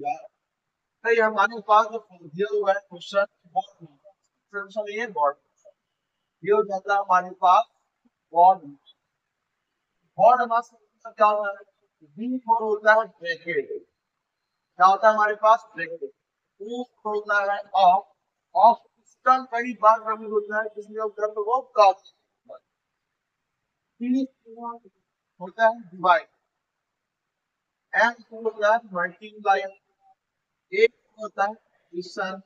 यार नहीं, हमारे पास जो दिया हुआ है क्वेश्चन बहुत ये बॉड ये हो जाता है हमारे पास बॉड बॉड मास का क्या होता है बी फोर होता है ब्रैकेट क्या होता है हमारे पास ब्रैकेट टू होता है ऑफ ऑफ सिस्टम कई बार कभी होता है जिसमें करंट वो काट होता है डिवाइड एम होता है मल्टीप्लाई एक होता है डिवीजन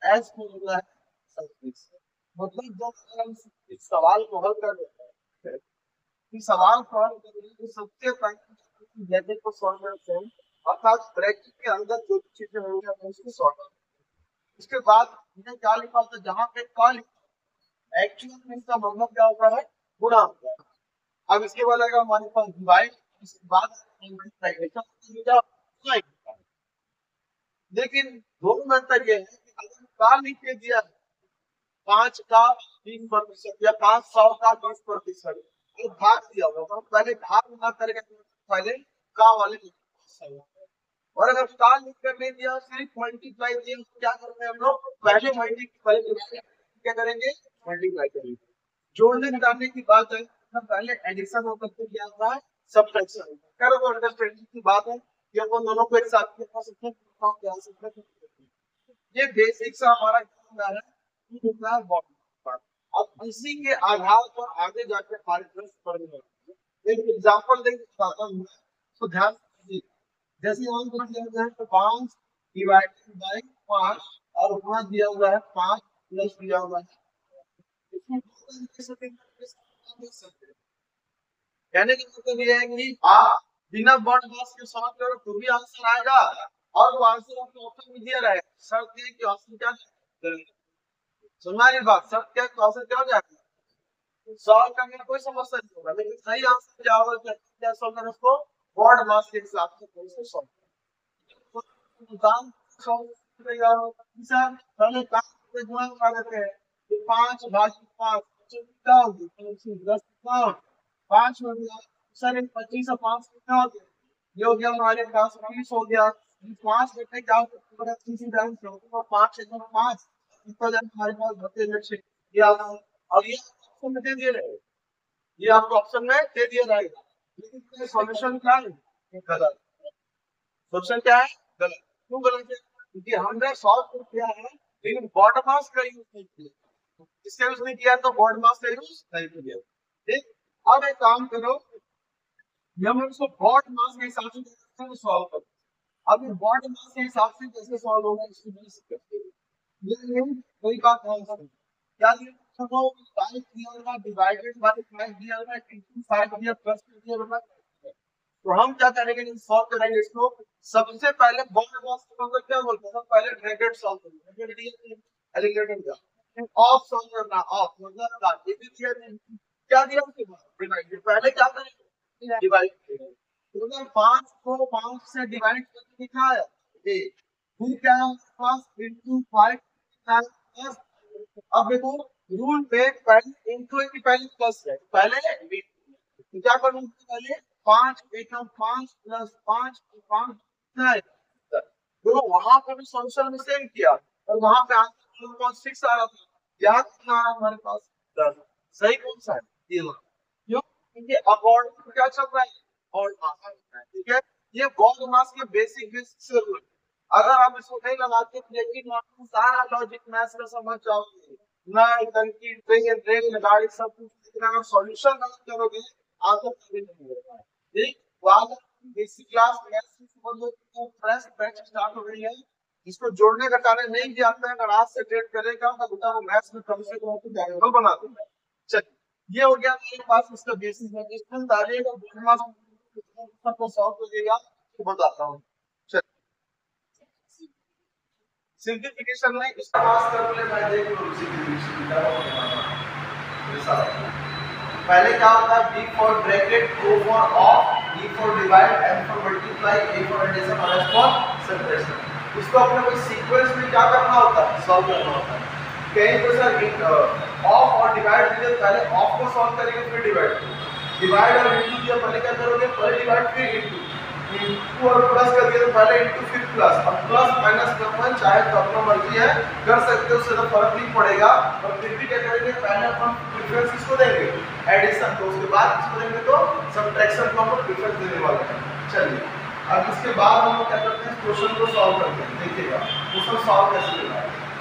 एस होता है सबट्रैक्शन मतलब जब हम इस सवाल को हल कर देते हैं इस सवाल को हल करने के सबसे पहले गैजेट को सॉल्व करते हैं अर्थात ब्रैकेट के अंदर जो भी चीजें होंगी हम उसको सॉल्व करते हैं उसके बाद हमने क्या लिखा होता है जहां पे का लिखा एक्चुअल में इसका मतलब क्या होता है गुणा होता है अब इसके बाद आएगा हमारे पास डिवाइड इसके बाद मल्टीप्लिकेशन लेकिन दोनों में अंतर ये है कि अगर का लिख के दिया है 5 का 20% या 500 का 20% ये भाग दिया होगा तो पहले भाग ना करेगा पहले का वाले और अगर का लिख कर नहीं दिया सिर्फ मल्टीप्लाई दिया तो क्या करेंगे हम लोग पहले मल्टीप्लाई क्या करेंगे मल्टीप्लाई करेंगे जोड़ने घटाने की बात है तो पहले एडिशन होकर के क्या होता है सब्ट्रैक्शन करो वो अंडरस्टैंडिंग की बात है कि अपन दोनों को एक साथ कर सकते हैं ये बेसिक सा हमारा क्या है ये होता है बॉडी अब इसी के आधार पर आगे जाके हमारे प्रश्न पढ़ने होंगे एक एग्जांपल देके बताता हूँ तो ध्यान दीजिए जैसे यहाँ पर दिया हुआ है तो 5 डिवाइडेड बाय 5 और वहां दिया हुआ है 5 प्लस दिया हुआ है इसमें दो तरीके से देख सकते हैं कहने का मतलब ये है कि आप बिना बॉन्ड मास के सॉल्व करो तो भी आंसर आएगा और वो आंसर आपको ऑप्शन में दिया रहेगा शर्त ये कि ऑप्शन क्या है सुनारी बात शर्त क्या तो आंसर क्या हो जाएगा सॉल्व करने में कोई समस्या नहीं होगा लेकिन सही आंसर क्या होगा क्या सॉल्व करना उसको बॉन्ड मास के हिसाब से कैसे सॉल्व काम सॉल्व करेगा सर पहले काम से गुणा करा देते हैं कि 5 भाग 5 क्या होगी 10 कितना होगा 5 हो गया सर 25 और 5 कितना हो गया ये हो गया हमारे पास 20 हो गया 5 घंटे क्या होगा 30 डाउन तो 5 से 5 इतना जन हमारे पास बचे मिनट से ये और ये ऑप्शन में दे दिए रहे ये आपको ऑप्शन में दे दिया जाएगा लेकिन सॉल्यूशन क्या है गलत सॉल्यूशन क्या है गलत क्यों गलत है क्योंकि हमने सॉल्व किया है लेकिन बॉटम मास का यूज नहीं किया इसका यूज नहीं किया तो बॉटम मास का यूज नहीं किया ठीक अब एक काम करो हम इसको बॉटम मास के हिसाब से सॉल्व करो अब ये बॉटम मास के हिसाब से कैसे सॉल्व होगा इसको भी करते हैं लेकिन कोई बात है क्या दिया तो 5 दिया होगा डिवाइडेड बाय 5 दिया होगा इनटू 5 दिया प्लस दिया होगा तो हम क्या करेंगे सॉल्व करेंगे इसको सबसे पहले बॉन्ड मास को हम क्या बोलते हैं पहले ब्रैकेट सॉल्व करेंगे ब्रैकेट दिया एलिमिनेटेड का ऑफ सॉल्व करना ऑफ मतलब का ये भी दिया क्या दिया उसके बाद डिवाइड पहले क्या करेंगे डिवाइड तो अगर 5 को 5 से डिवाइड करके लिखा है ए फिर क्या है पास इनटू 5 प्लस अब देखो रूल पे पहले इनटू की पहले प्लस है पहले तो क्या करूंगा पहले 5 एकम 5 प्लस 5 5 तो वहां पे भी सॉल्यूशन में सेम किया और वहां पे आंसर ऑलमोस्ट 6 आ रहा था यहाँ कितना आ रहा हमारे पास 10 सही कौन सा है ये वाला क्यों क्योंकि अकॉर्डिंग क्या चल रहा है और मास ठीक है ये बॉन्ड मास के बेसिक से रूल अगर आप इसको नहीं लगाते लेकिन आपको सारा लॉजिक मैथ्स का समझ जाओगे ना इधर की ट्रेन ट्रेन गाड़ी सब कुछ लेकिन अगर सॉल्यूशन गलत करोगे आंसर कभी नहीं होगा ठीक तो आज बेसिक क्लास मैथ्स की समझ लो फ्रेश बैच स्टार्ट हो गई है इसको जोड़ने का कार्य नहीं किया आता है अगर आज से ट्रेड करेगा तो बेटा वो मैथ्स में कम से कम वेरिएबल बना देगा चलिए ये हो गया मेरे पास इसका बेसिस है इसमें डालिएगा बोलना सबको सॉल्व करिएगा तो बताता हूँ सिंपलीफिकेशन में इसका पास कर ले मैं देख लो सिंपलीफिकेशन क्या होगा पहले क्या होता है b for bracket o for of d for divide m for multiply a for addition और s फॉर सब्ट्रैक्शन इसको अपने को सीक्वेंस में क्या करना होता है सॉल्व करना होता है कहीं तो सर ऑफ और डिवाइड दिए पहले ऑफ को सॉल्व करेंगे फिर डिवाइड डिवाइड और इनटू दिया पहले क्या करोगे पहले डिवाइड फिर इनटू इंटू और प्लस कर दिया तो पहले इंटू फिर प्लस, अब प्लस माइनस का चाहे तो अपना मर्जी है कर सकते हो, उससे तो फर्क नहीं पड़ेगा। और फिर भी क्या करेंगे, पहले अपन प्रेफरेंस किसको देंगे, एडिशन को, उसके बाद किसको देंगे तो सब्ट्रैक्शन को हम प्रेफरेंस देने वाले हैं। चलिए अब इसके बाद हम क्या करते हैं, क्वेश्चन को सॉल्व करते हैं। देखिएगा क्वेश्चन सॉल्व कैसे होगा।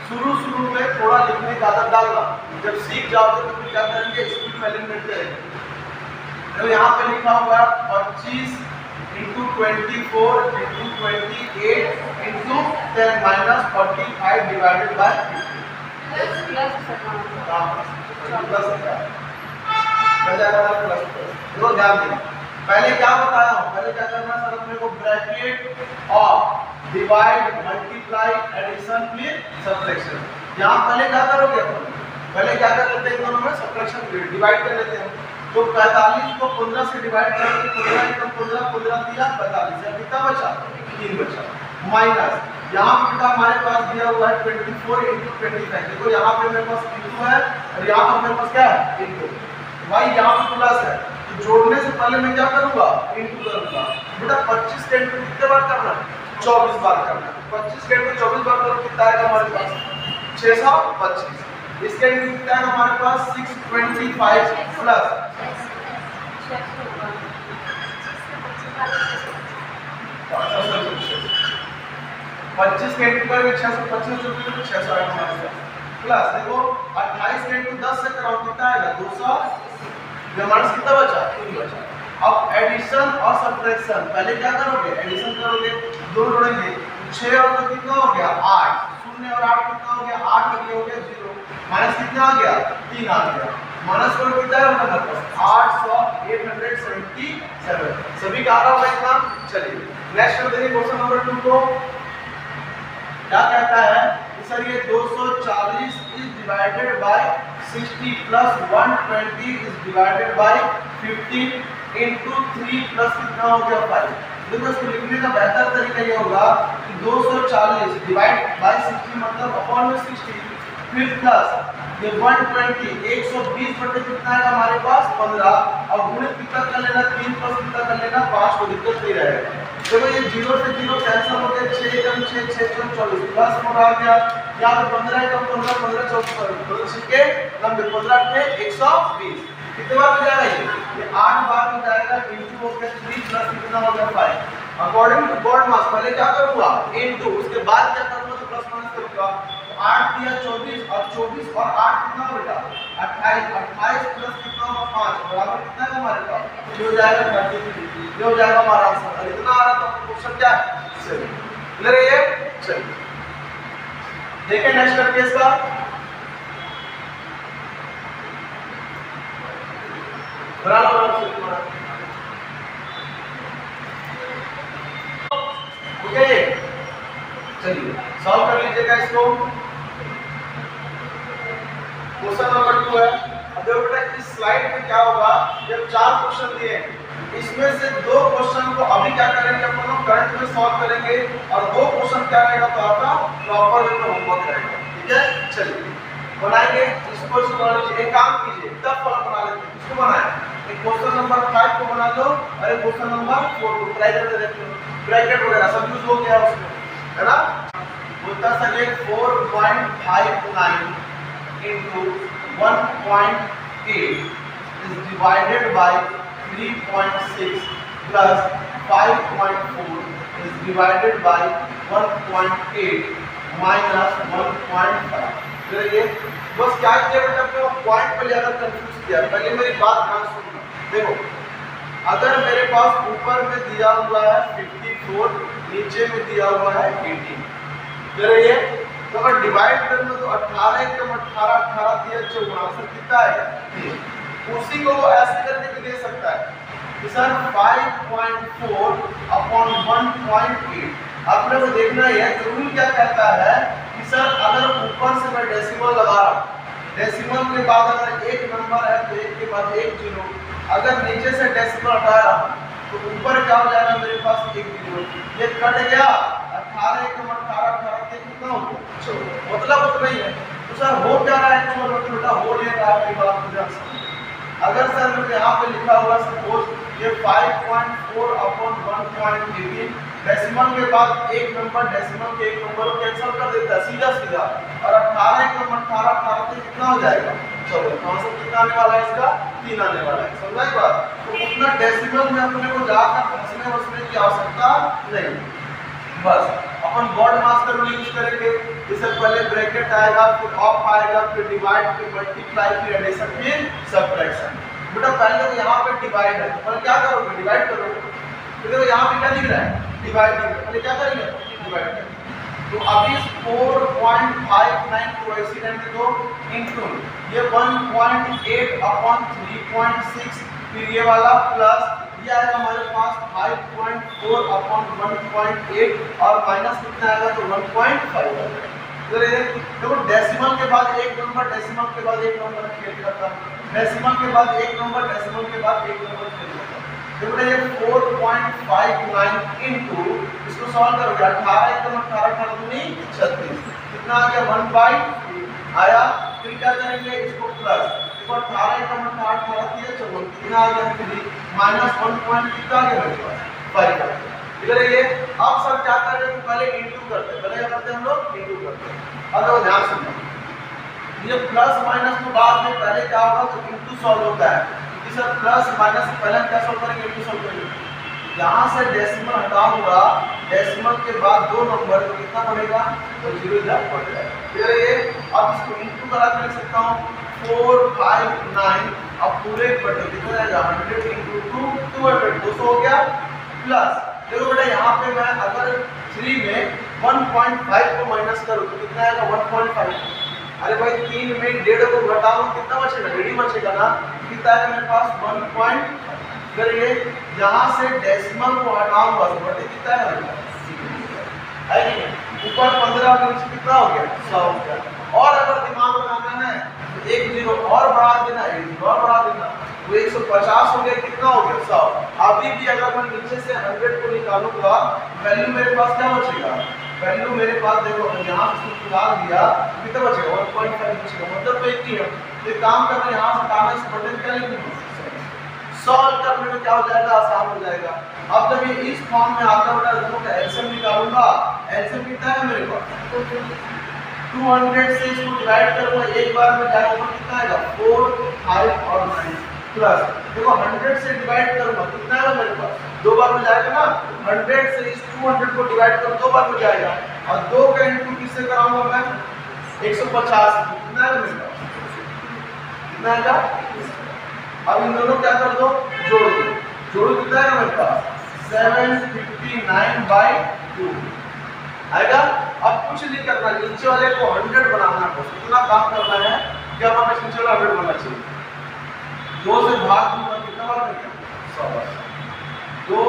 शुरू में थोड़ा लिखने की आदत डालना, जब सीख जाओगे तो फिर क्या करेंगे, स्पीड में एलिमिनेट करेंगे। तो यहाँ पे लिखा हुआ है 25 into 24 into 28 into 10 minus 45 divided by 50 plus. देखो ध्यान देना, पहले क्या बताया हूँ, पहले क्या करना सर, अपने को ब्रैकेट और डिवाइड मल्टीप्लाई एडिशन फिर सब्ट्रैक्शन। यहाँ पहले क्या करोगे, पहले क्या कर लेते हैं, दोनों में सब्ट्रैक्शन डिवाइड कर लेते हैं। तो 45 को 15 से डिवाइड करोगे, 15 एकम 15, 15 दिया 45, अब कितना बचा, 3 बचा। माइनस यहाँ पे बेटा हमारे पास दिया हुआ है 24 इंटू 25। देखो यहाँ पे मेरे पास इंटू है और यहाँ पर मेरे पास क्या है, इंटू। भाई यहाँ पे प्लस है तो जोड़ने से पहले मैं क्या करूंगा, इंटू करूंगा। बेटा 25 के इंटू कितने बार करना है, 24 बार करना है। 25 के इंटू 24 बार करो कितना आएगा हमारे पास, 625। इसके इंटू कितना है हमारे पास, 625 प्लस 25 के इंटू करेंगे 625 रुपये, 600 आएगा हमारे पास। प्लस देखो 28 के इंटू 10 से कराओ कितना आएगा, 200। हमारे कितना बचा, 3 बचा। अब एडिशन और सब्ट्रैक्शन, पहले क्या करोगे, एडिशन करोगे, 2 जोड़ेंगे, 6 और 2 कितना हो गया, 8। 0 और 8 कितना हो गया, 8 और ये हो गया 0। माइनस कितना आ गया, 3 आ गया। माइनस करो कितना है हमारे पास, 877। सभी का आ रहा होगा इतना। चलिए नेक्स्ट कर देंगे क्वेश्चन नंबर 2 को। क्या कहता है सर, ये 240 is divided by 60 plus 120 is divided by 15 into 3 plus कितना हो गया 5। देखो इसको लिखने का बेहतर तरीका ये होगा कि 240 डिवाइड बाय 60 मतलब अपॉन में 60, फिर प्लस ये 120 120 बटे कितना है हमारे पास 15, और गुणित कितना कर लेना 3 प्लस कितना कर लेना 5, को दिक्कत नहीं रहेगा। देखो ये 0 से 0 कैंसिल हो गया, 6 कम 6 6 कम 24 प्लस हो रहा गया। यहाँ पे 15 कम 15 15 24 के लंबे 15 के 120 कितने बार हो जाएगा, ये 8 बार हो जाएगा। इंटू हो गया 3 प्लस कितना हो गया 5। अकॉर्डिंग टू गॉड मास पहले क्या करूंगा, इंटू, उसके बाद क्या करूंगा तो प्लस माइनस करूंगा। 8 दिया 24 और 24 और 8 कितना हो बेटा 28, 28 प्लस कितना होगा 5 बराबर कितना है हमारे पास, ये हो जाएगा 33। ये हो जाएगा हमारा आंसर। और इतना आ रहा था क्वेश्चन क्या है, चलिए क्लियर है ये। चलिए देखिए नेक्स्ट केस का। बना लो ओके, चलिए सॉल्व कर लीजिएगा इसको। क्वेश्चन नंबर 2 है। अब देखो बेटा इस स्लाइड में क्या होगा, जब 4 क्वेश्चन दिए इसमें से 2 क्वेश्चन को अभी क्या करेंगे अपन लोग करंट में सॉल्व करेंगे, और 2 क्वेश्चन क्या रहेगा तो आपका प्रॉपर वे में होमवर्क रहेगा। ठीक है चलिए बनाएंगे इसको। एक काम कीजिए, तब फॉर्म बना लेते हैं। इसको बनाएं, एक क्वेश्चन नंबर 5 को बना लो और एक क्वेश्चन नंबर 4 को ब्रैकेट में देखो, ब्रैकेट वगैरह सब यूज हो गया उसमें, है ना। बोलता सर ये 4.59 into 1.8 is divided by 3.6 plus 5.4 is divided by 1.8 minus 1.5। तो ये बस क्या किया बेटा, अपने पॉइंट पे ज्यादा कंफ्यूज किया। पहले मेरी बात ध्यान सुनना, देखो अगर मेरे पास ऊपर में दिया हुआ है 54, नीचे में दिया हुआ है 18, ये तो अगर डिवाइड करना तो 18 एकम 18 18 दिया 14 कितना आएगा। उसी को वो ऐसे करके भी दे सकता है कि सर 5.4 अपॉन 1.8। आपने को देखना है रूल क्या कहता है कि सर अगर ऊपर से मैं डेसिमल लगा रहा हूँ, डेसिमल के बाद अगर एक नंबर है तो एक के बाद एक जीरो, अगर नीचे से डेसिमल हटा रहा हूँ तो ऊपर क्या हो जाएगा मेरे पास एक जीरो, ये कट गया 18 एकम 18 18 के कितना हो गया, मतलब उतना ही है। तो सर हो क्या रहा है, छोटा छोटा हो ले रहा है। मेरी बात मुझे अगर सर यहाँ पे लिखा हुआ सपोज ये 5.4 अपॉन 1.18। डेसिमल के बाद एक नंबर डेसिमल के एक नंबर को कैंसिल कर देता है सीधा सीधा, और 18 एक नंबर 18 से कितना हो जाएगा 14। कौन सा कितना आने वाला है इसका 3 आने वाला है। समझा ये बात? तो उतना डेसिमल में अपने को जाकर फंसने वसने की आवश्यकता नहीं। बस अपन गॉड मास का रूल यूज करेंगे। इससे पहले ब्रैकेट आएगा, फिर ऑफ आएगा, फिर डिवाइड, फिर मल्टीप्लाई, फिर एडिशन, फिर सबट्रैक्शन। बेटा पहले तो यहाँ पे डिवाइड है, तो क्या करोगे डिवाइड करोगे। तो देखो यहाँ पे क्या दिख रहा है डिवाइडिंग, पहले क्या करेंगे डिवाइड करेंगे। तो अभी 4.59 को ऐसे रहने दो इनटू ये 1.8 अपॉन 3.6, फिर ये वाला प्लस ये आएगा हमारे पास 5.4 अपॉन 1.8 और माइनस कितना आएगा तो 1.5। देखो डेसिमल के बाद एक नंबर डेसिमल के बाद एक नंबर खेल करता है, डेसिमल के बाद एक नंबर डेसिमल के बाद एक नंबर खेल करता है। देखो ये 4.59 इनटू इसको सॉल्व करोगे 18 एकदम 18 दूनी 36 कितना आ गया 1/3 आया। फिर क्या करेंगे इसको प्लस, देखो 18 एकदम 18 दिया 54 कितना आ गया 3 माइनस 1 पॉइंट कितना आ गया मेरे पास 5। इधर ये अब सर क्या कर रहे हैं पहले इनटू करते हैं, पहले क्या करते हैं हम लोग इनटू करते हैं। अब देखो ध्यान सुनो ये प्लस माइनस तो बाद में, पहले क्या होगा तो इनटू सॉल्व होता है कि सर प्लस माइनस पहले क्या सॉल्व करेंगे इनटू सॉल्व करेंगे। यहाँ से डेसिमल हटाऊंगा, डेसिमल के बाद दो नंबर तो कितना बनेगा तो 0 इधर पड़ जाएगा। फिर ये अब इसको इनटू करा कर लिख सकता हूँ 459 अब पूरे बटे कितना जाएगा 100 इनटू 2 200 200 हो गया प्लस। देखो बेटा यहाँ पे मैं अगर 3 में 1.5 को माइनस करूँ तो कितना आएगा 1.5। अरे भाई 3 में 1.5 को घटाओ कितना बचेगा 1.5 बचेगा ना, कितना है मेरे पास 1. फिर ये यहाँ से डेसिमल को हटाऊंगा तो बटे कितना है ऊपर 15 के नीचे कितना हो गया 100 हो गया। और अगर दिमाग लगाना है तो एक जीरो और बढ़ा देना, एक जीरो और बढ़ा देना तो 150 हो गया कितना हो गया 100। अभी भी अगर मैं नीचे से 100 को निकालूंगा वैल्यू मेरे पास क्या बचेगा, वैल्यू मेरे पास देखो यहाँ से निकाल दिया कितना बचेगा 1.5 बचेगा, मतलब तो एक ही है। तो काम करना यहाँ से हटाना इस बटन क्या लिखेंगे सॉल्व करने में क्या हो जाएगा आसान हो जाएगा। अब जब ये इस फॉर्म में आता है दोनों का एलसीएम निकालूंगा, एलसीएम कितना है मेरे पास 200 से इसको डिवाइड करूंगा एक बार में जाएगा ऊपर कितना आएगा 4 5 और 9 प्लस देखो 100 से डिवाइड करूंगा कितना आएगा मेरे पास दो बार में जाएगा ना 100 से इस 200 को डिवाइड कर दो बार में जाएगा और 2 का इनटू किससे कराऊंगा मैं 150 कितना है मेरे पास कितना आएगा। अब इन दोनों क्या कर दो जोड़ दो, जोड़ कितना है मेरे पास 759/2 आएगा। अब कुछ नहीं करना, नीचे वाले को 100 बनाना है, कितना काम करना है कि हमारे नीचे वाला 100 बनना चाहिए। 2 से भाग दूंगा कितना बार में 100 बार 2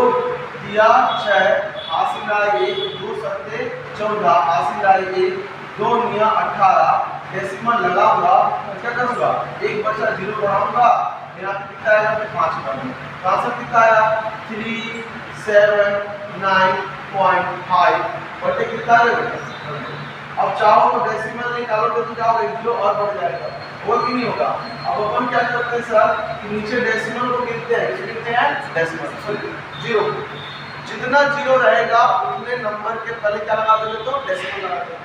दिया 6 हासिल आए 1 2 सत्ते 14 हासिल आए 1 2 निया 18 डेसिमल लगाऊंगा क्या करूंगा एक बचा 0 बढ़ाऊंगा मेरा कितना आया 5 का आंसर कितना आया 379.5 बटे कितना है। अब चाहो तो डेसिमल निकालोगे तो क्या होगा 0 और बढ़ जाएगा वो भी नहीं होगा। अब अपन क्या करते हैं सर कि नीचे डेसिमल को गिनते हैं, किसे गिनते हैं डेसिमल सॉरी 0, जितना 0 रहेगा उतने नंबर के पहले क्या लगा दोगे तो डेसिमल लगा दोगे।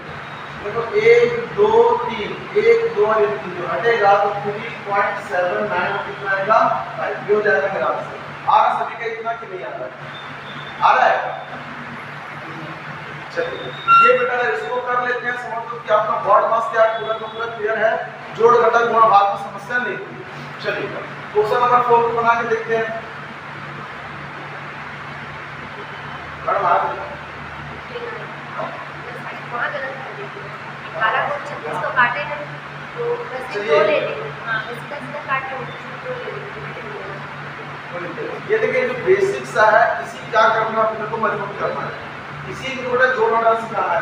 देखो 1 2 3 1 2 और 3 जो हटेगा तो 3.79 कितना आएगा 5 हो जाएगा मेरा आंसर। आ रहा सभी का इतना कि नहीं आ रहा है, आ रहा है। चलिए ये बेटा इसको कर लेते हैं, समझ लो कि आपका बॉड मास क्या है पूरा का पूरा क्लियर है, जोड़ घटा गुणा भाग में समस्या नहीं थी। चलिए क्वेश्चन नंबर 4 को बना के देखते हैं। मैडम आ ये देखिए जो बेसिक सा है इसी क्या करना अपने को मजबूत करना है, इसी को बेटा जोड़ घटा सिखाना है।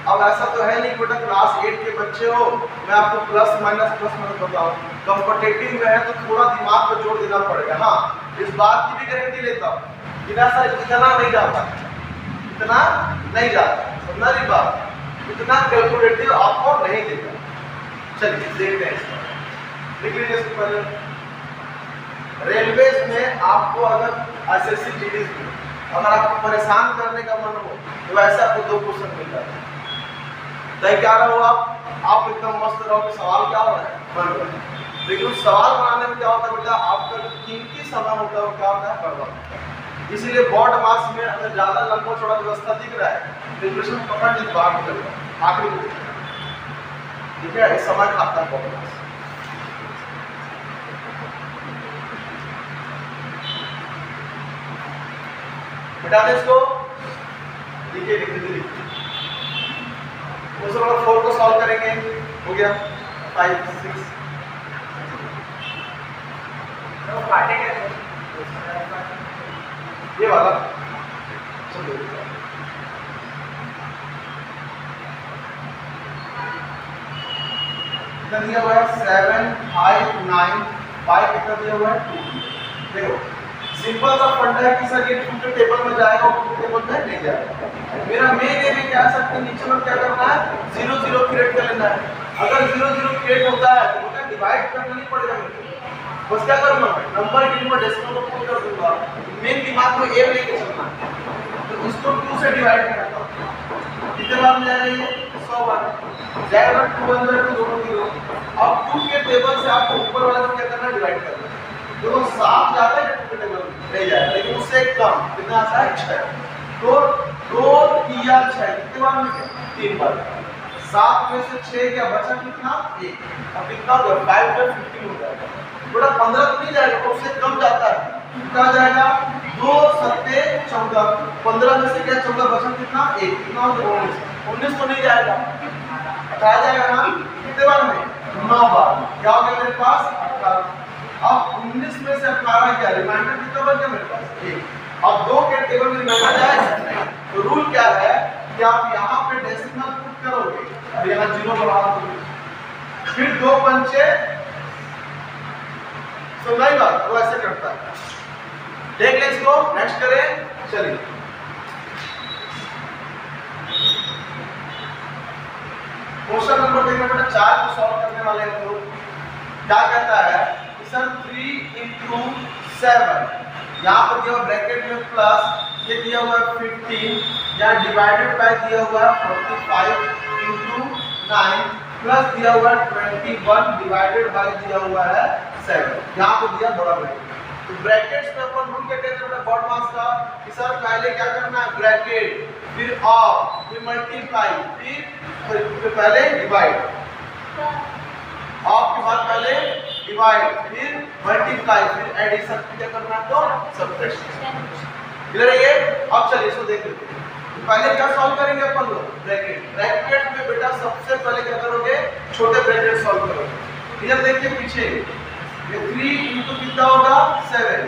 अब ऐसा तो है नहीं बेटा क्लास 8 के बच्चे हो मैं आपको प्लस माइनस बताऊं, कॉम्पिटिटिव में है तो थोड़ा दिमाग पे जोर देना पड़ेगा। हाँ इस बात की भी गारंटी लेता हूँ बिना सर इतना नहीं जाता, इतना नहीं जाता, समझना नहीं बात, इतना कैलकुलेटिव आपको नहीं देगा। चलिए देखते हैं इसको, लिख लीजिए इसको पहले रेलवेज में आपको अगर एसएससी जीडी में अगर आपको परेशान करने का मन हो तो वैसे आपको 2 क्वेश्चन मिल जाता है। तय क्या रहो आप एकदम मस्त रहो कि सवाल क्या हो रहा है बन रहा है, लेकिन उस सवाल बनाने में क्या होता है बेटा, आपका जो कीमती समय होता है वो क्या होता है, बर्बाद होता है। इसीलिए बोर्ड मार्क्स में अगर ज्यादा लंबा चौड़ा व्यवस्था दिख रहा है प्रिपरेशन पकड़ लीजिए, बाहर निकल जाए आखिरी में, ठीक है, इस समय खाता है बोर्ड मार्क्स। बेटा इसको लिखिए लिखिए क्वेश्चन नंबर 4 को सॉल्व करेंगे, हो गया 5 6 ये वाला चलो कितना दिया हुआ है 7 5 9 5 कितना दिया हुआ है 2। देखो सिंपल सा फंडा है कि सर ये 2 के टेबल में जाएगा और 2 टेबल में नहीं जाएगा। मेरा मेन एम है क्या सकते नीचे में क्या करना है 0 0 क्रिएट कर लेना है। अगर 0 0 क्रिएट होता है तो बेटा डिवाइड करना नहीं पड़ेगा मुझे, बस क्या करूंगा नंबर के ऊपर डेसिमल को पुट कर दूंगा। मेन दिमाग में एम लेके चलना है, तो इसको 2 से डिवाइड करता हूं, कितने बार में जाएगा ये 100 बार जाएगा। 2 अंदर तो दोनों की अब 2 के टेबल से आपको ऊपर वाले को क्या करना है डिवाइड करना है। तो 7 जाता है 2 के टेबल में नहीं जाएगा, लेकिन उससे कम कितना आता है 6। तो 2 किया 6 कितने बार में 3 बार। 7 में से 6 क्या बचा कितना 1। अब कितना हो गया 5 का 15 हो जाएगा। थोड़ा 15 तो नहीं जाएगा, तो उससे कम जाता है, कितना जाएगा 2 7 14। 15 में से क्या 14 बचा कितना 1, कितना हो गया 19 तो नहीं जाएगा, 18 जाएगा ना कितने बार में 9 बार। क्या हो गया मेरे पास 18। अब 19 में से 18 क्या रिमाइंडर कितना बच गया मेरे पास 1। अब 2 के टेबल में रिमाइंडर जाएगा, तो रूल क्या है कि आप यहाँ पे डेसिमल पुट करोगे और यहाँ 0 बढ़ा दोगे, फिर 2 पंचे सुनाई बात वो ऐसे करता है। देख ले इसको, नेक्स्ट करें चलिए। क्वेश्चन नंबर देखना बेटा 4 को सॉल्व करने वाले हैं लोग। क्या कहता है कि सर 3 into 7 यहाँ पर दिया ब्रैकेट में प्लस ये दिया हुआ है 15, यहाँ डिवाइडेड बाय दिया हुआ है 45 into 9 प्लस दिया हुआ है 21 डिवाइडेड बाय दिया हुआ है 7। यहाँ पे दिया बड़ा ब्रैकेट, तो ब्रैकेट्स में अपन रूल क्या कहते हैं बोर्ड मार्क्स का कि सर पहले क्या करना है ब्रैकेट, फिर ऑफ, फिर मल्टीप्लाई, फिर पहले डिवाइड, ऑफ के बाद पहले डिवाइड, फिर मल्टीप्लाई, फिर एडिशन, क्या करना है तो सब्ट्रैक्शन। क्लियर है ये? अब चलिए इसको देख लेते हैं। पहले क्या सॉल्व करेंगे अपन लोग ब्रैकेट। ब्रैकेट में बेटा सबसे पहले क्या करोगे छोटे ब्रैकेट सॉल्व करोगे। इधर देखिए पीछे ये 3 into कितना होगा 7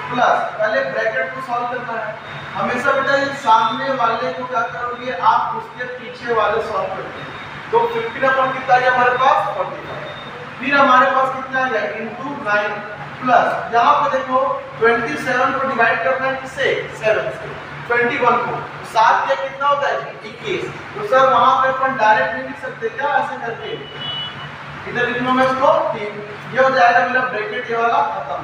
प्लस पहले ब्रैकेट को सॉल्व करना है। हमेशा बेटा ये सामने वाले को क्या करोगे आप उसके पीछे वाले सॉल्व करते हैं, तो 15 अपन कितना है हमारे पास 45, फिर हमारे पास कितना है into 9 प्लस यहाँ पे देखो 27 को डिवाइड करना है किससे 7 से, 21 को 7 के कितना होता है 21। तो सर वहां पे अपन डायरेक्ट नहीं लिख सकते क्या ऐसे करके, इधर लिखना मैं इसको 3, ये हो जाएगा मेरा ब्रैकेट ये वाला खत्म।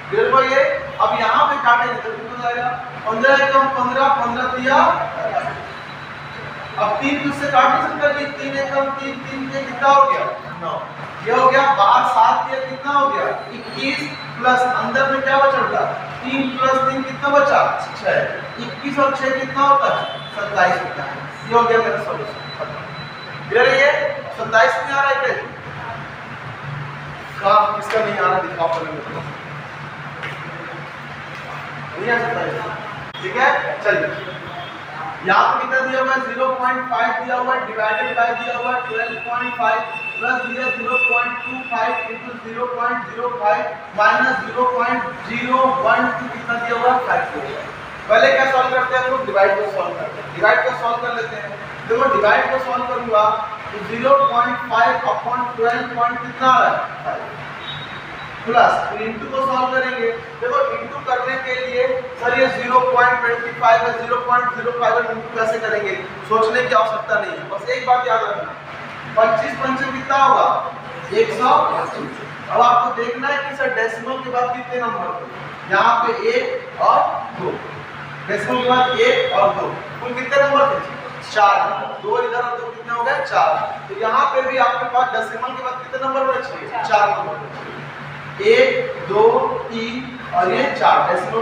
फिर वो ये अब यहाँ पे काटेंगे तो कितना जाएगा 15 एकम 15 15 दिया, अब 3 से काट नहीं सकता कि 3 एकम 3 3 के कितना हो गया 9, ये हो गया बाहर 7 दिया कितना हो गया 21 प्लस अंदर में क्या बचा बेटा 3 प्लस 3 कितना बचा 6, 21 और 6 कितना होता है 27 होता है। ये हो गया मेरा सॉल्यूशन। क्लियर है? ये 27 नहीं आ रहा है क्या काम किसका नहीं आ रहा दिखाओ पहले नहीं आ सकता, ठीक है। चलिए यहाँ पे कितना दिया हुआ है 0.5 दिया हुआ है डिवाइडेड बाय दिया हुआ है 12.5 प्लस दिया 0.25 into 0.05 माइनस 0.012 कितना दिया हुआ है 5। पहले क्या सॉल्व करते हैं हम लोग डिवाइड को सॉल्व करते हैं, डिवाइड को सॉल्व कर लेते हैं। देखो डिवाइड को सॉल्व करूंगा तो 0.5 अपॉन 12 पॉइंट कितना आ रहा है 5 प्लस फिर इनटू को सॉल्व करेंगे। देखो इनटू करने के लिए सर ये 0.25 है 0.05 इनटू कैसे करेंगे सोचने की आवश्यकता नहीं है, बस एक बात याद रखना 25 पंचे कितना होगा 125। अब आपको देखना है कि सर डेसिमल के बाद कितने नंबर थे। यहाँ पे 1 और 2, डेसिमल के बाद 1 और 2, कुल कितने नंबर थे? 4। 2 इधर और 2 कितने हो गए? 4। तो यहाँ पे भी आपके पास डेसिमल के बाद कितने नंबर होने चाहिए? 4 नंबर। 1 2 3 और ये 4 डेसिमल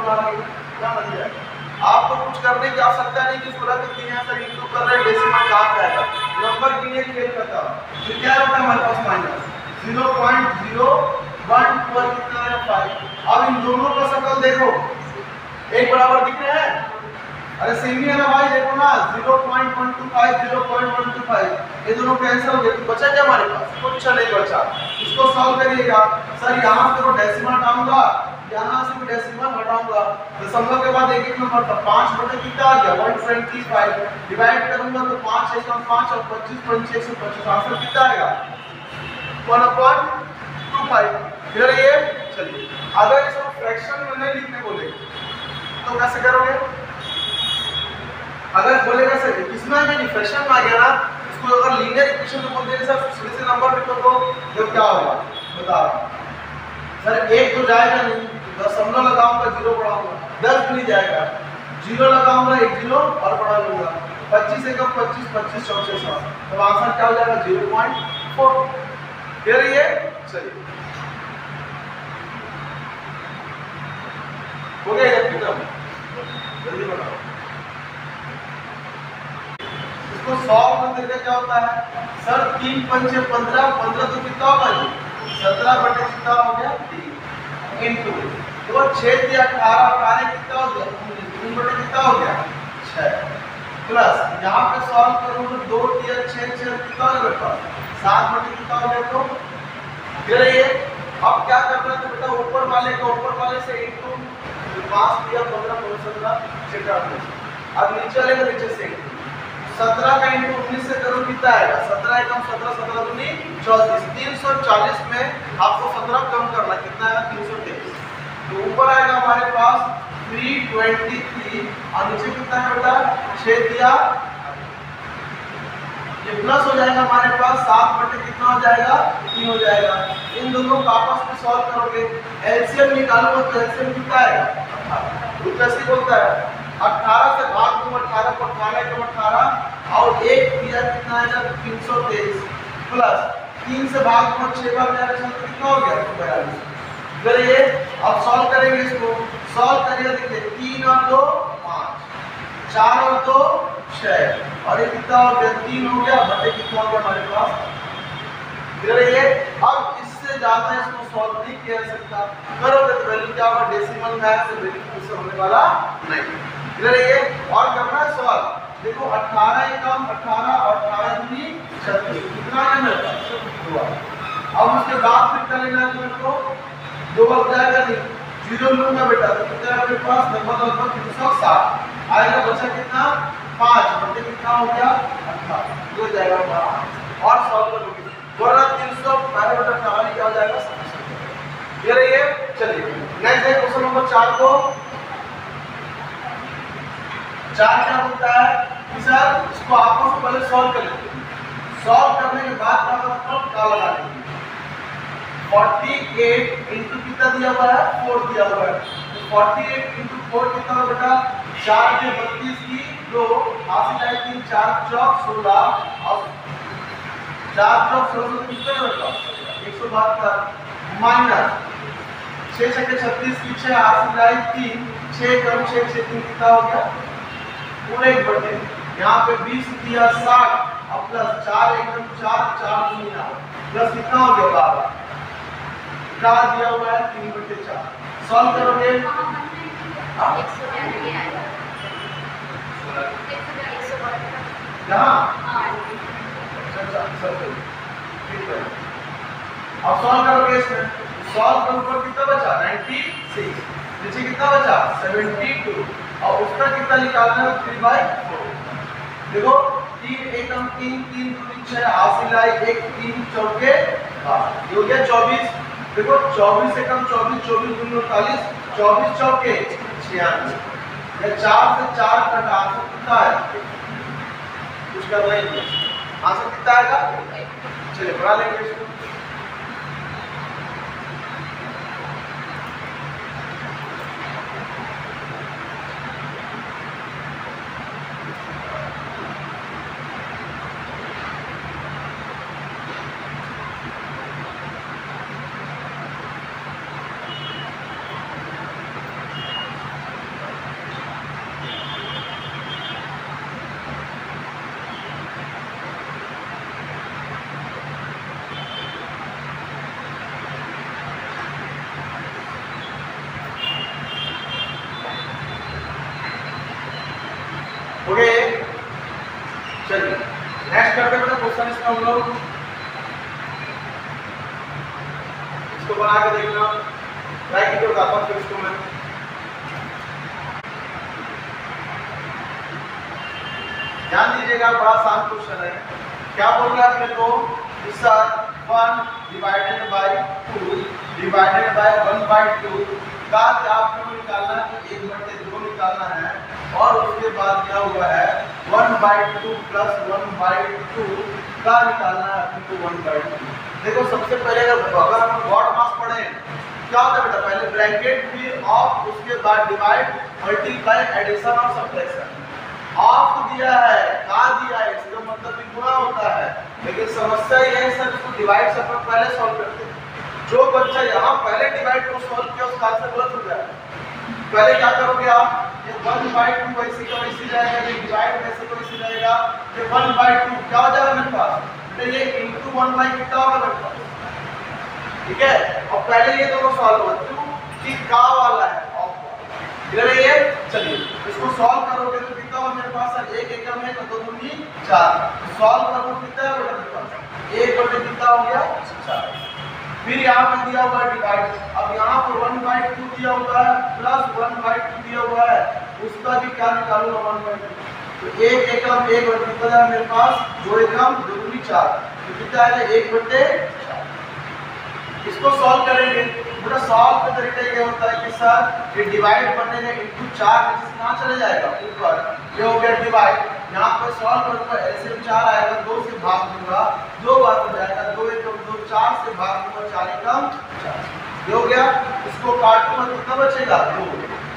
क्या बन जाएगा? आपको कुछ करने की आवश्यकता नहीं कि इसको रख दिए हैं सर इंटू कर रहे हैं डेसिमल कहाँ पे आएगा, नंबर गिने खेल करता तो क्या होता है हमारे पास माइनस 0.012 पर कितना है 5। अब इन दोनों का शकल देखो एक बराबर दिख रहे हैं, अरे सेम ही है ना भाई, देखो ना 0.125 0.125 ये दोनों कैंसिल हो गए तो बचा क्या हमारे पास? कुछ नहीं बचा। इसको सॉल्व करिएगा सर, यहाँ से वो डेसिमल हटाऊंगा, यहाँ से भी डेसिमल हटाऊंगा, दशमलव के बाद एक एक नंबर था 5 बटे कितना आ गया 125, डिवाइड करूंगा तो 5 1 5 और 25 5 125, आंसर कितना आएगा 1/25। फिर ये चलिए अगर इसको फ्रैक्शन में नहीं लिखने बोले तो कैसे करोगे? अगर बोलेगा सर किसमें आ गया फ्रैक्शन में आ गया ना, इसको अगर लीनियर इक्वेशन में बोल देंगे सर सीधे से नंबर लिखो तो जब क्या होगा बता रहा हूं सर, 1 तो जाएगा नहीं, दशमलव लगाऊंगा 0 बढ़ाऊंगा 10 भी नहीं जाएगा, 0 लगाऊंगा 1 0 और बढ़ा लूंगा 25 1 25 25 चौके 7, तो आंसर क्या हो जाएगा 0.4। फिर ये चलिए हो गया ये खत्म, जल्दी बनाओ। इसको सॉल्व करने का क्या होता है सर 3 5 15 15 तो कितना होगा जी 17 बटे कितना हो गया 3 इनटू तो 6 दिया 18 18 कितना हो गया 3 बटे कितना हो गया 6 प्लस यहाँ पे सॉल्व करूँ तो 2 दिया 6 6 कितना हो गया 7 बटे कितना हो गया तो फिर ये अब क्या करना है तो बेटा ऊपर वाले से इनटू 5 दिया 15 17 6 अब नीचे वाले का नीचे से 17 का इंटू 19 से करो कितना आएगा 17 एकम 17 17 दूनी 34 340 में आपको 17 कम करना कितना आएगा 323, तो ऊपर आएगा हमारे पास 323 और नीचे कितना है बेटा 6 दिया, ये प्लस हो जाएगा हमारे पास 7 बटे कितना हो जाएगा 3 हो जाएगा। इन दोनों को आपस में सॉल्व करोगे एलसीएम निकालोगे तो एलसीएम कितना आएगा 18, कैसे बोलता है 18 से भाग दूं 18 को 18 को 18 और 1 दिया कितना आएगा 323 प्लस 3 से भाग दूं 6 बार जाने से कितना हो गया 42। फिर ये अब सॉल्व करेंगे, इसको सॉल्व करिए देखिए 3 और 2 5 4 और 2 6 और ये कितना हो गया 3 हो गया बटे कितना हो गया हमारे पास। फिर ये अब इससे ज्यादा इसको सॉल्व नहीं किया जा सकता, करोगे तो वैल्यू क्या होगा डेसिमल में आया तो वैल्यू इससे होने वाला नहीं। इधर ये और करना है सवाल देखो 18 एकम 18 और 18 दूनी 36 कितना है मेरे पास। अब उसके बाद फिर क्या लेना है मेरे को 2 बार जाएगा नहीं 0 लूंगा बेटा तो कितना है मेरे पास लगभग 360 आएगा, बचा कितना 5 बटे कितना हो गया 18 हो जाएगा हमारा और सॉल्व करोगे वरना 300 पहले बटा 18 क्या हो जाएगा 700। ये चलिए नेक्स्ट है क्वेश्चन नंबर 4 को 4 क्या होता है कि सर इसको आपको पहले सॉल्व कर लेते हैं, सॉल्व करने के बाद क्या लगा लेंगे 48 इंटू कितना दिया हुआ है 4 दिया हुआ है, तो 48 इंटू 4 कितना होगा बेटा 4 के 32 की 2 हासिल है 3 4 चौक 16 और 4 चौक 16 कितना होगा 172 माइनस 6 6 के 36 की 6 हासिल है 3 6 कम 6 6 3 कितना हो गया पूरे 1 बटे यहाँ पे 20 दिया 60 और प्लस 4 एकदम 4 4 दूनी प्लस कितना हो गया 12 क्या दिया हुआ है 3 बटे 4 सॉल्व करोगे यहाँ अब सॉल्व करोगे इसमें सॉल्व करो पर कितना बचा 96 नीचे कितना बचा 72 और उसका कितना निकालना है 3/4 देखो 3 एकम 3 3 दूनी 6 हासिल है 1 3 चौके 12 ये हो गया 24 देखो 24 एकम 24 24 दूनी 48 24 चौके 96 ये 4 से 4 कटा आंसर कितना है कुछ कर रहे हैं आंसर कितना आएगा चलिए बढ़ा लेंगे इसको नेक्स्ट करते हैं क्वेश्चन इसमें हम लोग इसको बना के देखना, ट्राई कीजिए, बताता हूँ फिर इसको मैं। ध्यान दीजिएगा, बड़ा आसान क्वेश्चन है। क्या बोल रहा है अपने को, sir 1 divided by 2 divided by 1/2 का क्या आपको निकालना है, 1/2 निकालना है, और उसके बाद क्या हुआ है 1/2 प्लस 1/2 का निकालना है अपने को 1/2। देखो सबसे पहले अगर हम गॉड मास पढ़े क्या होता है बेटा, पहले ब्रैकेट भी ऑफ, उसके बाद डिवाइड, मल्टीप्लाई, एडिशन और सब्ट्रैक्शन। ऑफ दिया है, का दिया है, इसका मतलब भी गुणा होता है, लेकिन समस्या ये है सर इसको डिवाइड से अपन पहले सॉल्व करते हैं। जो बच्चा यहाँ पहले डिवाइड को सॉल्व किया उसका आंसर गलत हो जाएगा। पहले क्या करोगे आप, ये 1/2 वैसे का वैसे जाएगा, ये डिवाइड वैसे का वैसे जाएगा, ये 1/2 क्या हो जाएगा मेरे पास, तो ये इनटू 1 कितना होगा मेरे पास, ठीक है। और पहले ये दोनों सॉल्व हो, क्योंकि का वाला है ऑफ वाला, ये चलिए इसको सॉल्व करोगे तो कितना होगा मेरे पास सर, 1 एकम है तो 2 दूनी 4, सॉल्व करो कितना है बेटा मेरे पास 1 कितना हो गया 4। फिर यहाँ पे दिया हुआ है डिवाइड, अब यहाँ पर 1/2 दिया हुआ है प्लस 1/2 दिया हुआ है, उसका भी क्या निकालूंगा 1/2, तो 1 एकम 1 कितना है मेरे पास 2 एकम 2 दूनी 4, तो कितना है 1/4। इसको सॉल्व करेंगे, पूरा सॉल्व का तरीका ये होता है कि सर ये डिवाइड बनने में इनटू 4 कहाँ चले जाएगा ऊपर, ये हो गया डिवाइड, यहाँ पर सॉल्व करूंगा ऐसे 4 आएगा, 2 से भाग दूंगा 2 बार हो जाएगा, 2 एकम 2, 4 से भाग दूंगा 4 एकम 4, ये हो गया। इसको काटूंगा कितना बचेगा 2,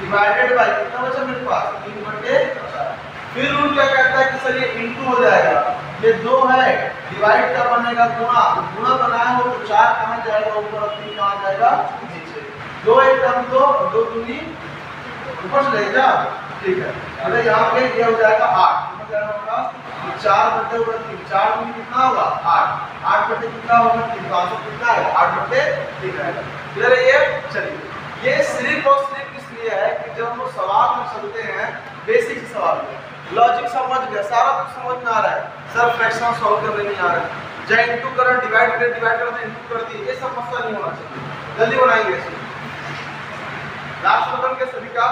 डिवाइडेड बाय कितना बचा मेरे पास 3/4। फिर रूल क्या कहता है कि सर ये इनटू हो जाएगा, ये 2 है डिवाइड का बनेगा गुणा, गुणा बनाया हो तो 4 कहां जाएगा ऊपर और 3 कहां जाएगा नीचे, 2 एकम 2 2 दूनी ऊपर चले जा, ठीक है। अरे यहाँ पे ये हो जाएगा 8, हो जाएगा आपका 4/3, 4 दूनी कितना होगा 8, 8 कितना होगा 3, तो आंसर कितना है 8/3 आएगा। क्लियर है ये, चलिए ये सिर्फ और सिर्फ इसलिए है कि जब हम लोग सवाल में चलते हैं बेसिक सवाल में लॉजिक समझ गया, सारा कुछ समझ में आ रहा है, सर फ्रैक्शन सॉल्व करने नहीं आ रहा है, चाहे इनटू कर डिवाइड कर इनटू कर दी, ये सब मसला नहीं होना चाहिए, जल्दी बनाएंगे इसको। लास्ट क्वेश्चन के सभी का,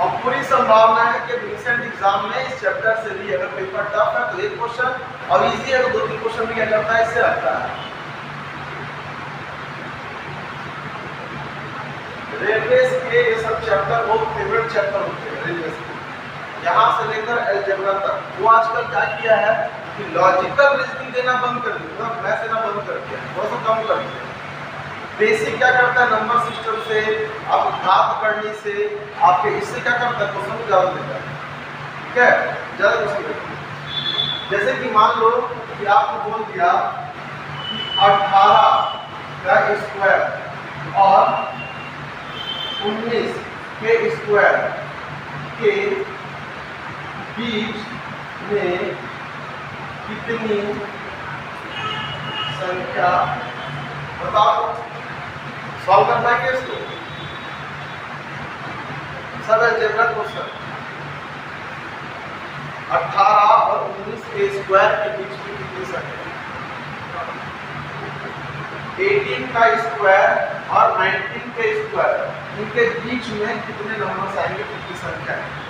और पूरी संभावना है कि रिसेंट एग्जाम में इस चैप्टर से भी अगर पेपर टफ है तो एक क्वेश्चन, और इजी है तो 2-3 क्वेश्चन भी क्या करता है इससे आता है। रेलवेज के ये सब चैप्टर बहुत फेवरेट चैप्टर होते हैं रेलवेज के, यहाँ से लेकर अलजेब्रा तक। वो आजकल क्या किया है कि लॉजिकल रीजनिंग देना बंद कर दिया, मैथ देना बंद कर दिया, बहुत कम कर दिया। बेसिक क्या करता है नंबर सिस्टम से, आप घात करने से, आपके इससे क्या करता है क्वेश्चन को जवाब देता है, ठीक है, ज्यादा क्वेश्चन करता है। जैसे कि मान लो कि आपको बोल दिया 18 का स्क्वायर और 19 के स्क्वायर के बीच में कितनी संख्या, बताओ सॉल्व करना है इसको, सब अलजेब्रा क्वेश्चन। 18 और 19 के स्क्वायर के बीच में कितनी संख्या, 18 का स्क्वायर और 19 के स्क्वायर, इनके बीच में कितने नंबर्स आएंगे, कितनी संख्या है।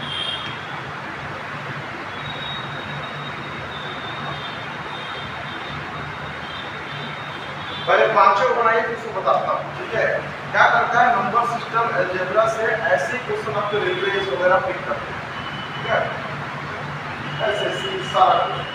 पहले पांचों बनाइए फिर उसको बताता हूँ, ठीक है। क्या करता है नंबर सिस्टम अलजेब्रा से ऐसे क्वेश्चन आपके रेलवे वगैरह पिक करते हैं, ठीक है, ऐसे सारा।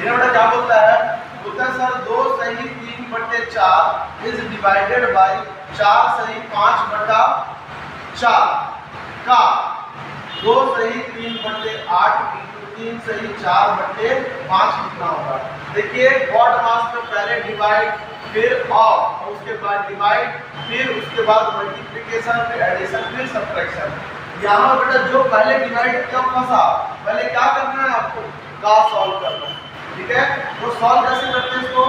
देखना बेटा क्या बोलता है, बोलता है सर 2 सही 3/4 इज डिवाइडेड बाय 4 सही 5/4 का 2 सही 3/8 इंटू 3 सही 4/5 कितना होगा। देखिए गॉड मास में पहले डिवाइड फिर ऑफ और उसके बाद डिवाइड फिर उसके बाद मल्टीप्लिकेशन फिर एडिशन फिर सब्ट्रैक्शन। यहाँ बेटा जो पहले डिवाइड किया फंसा, पहले क्या करना है आपको, का सॉल्व करना है, ठीक है। तो सॉल्व कैसे करते हैं इसको,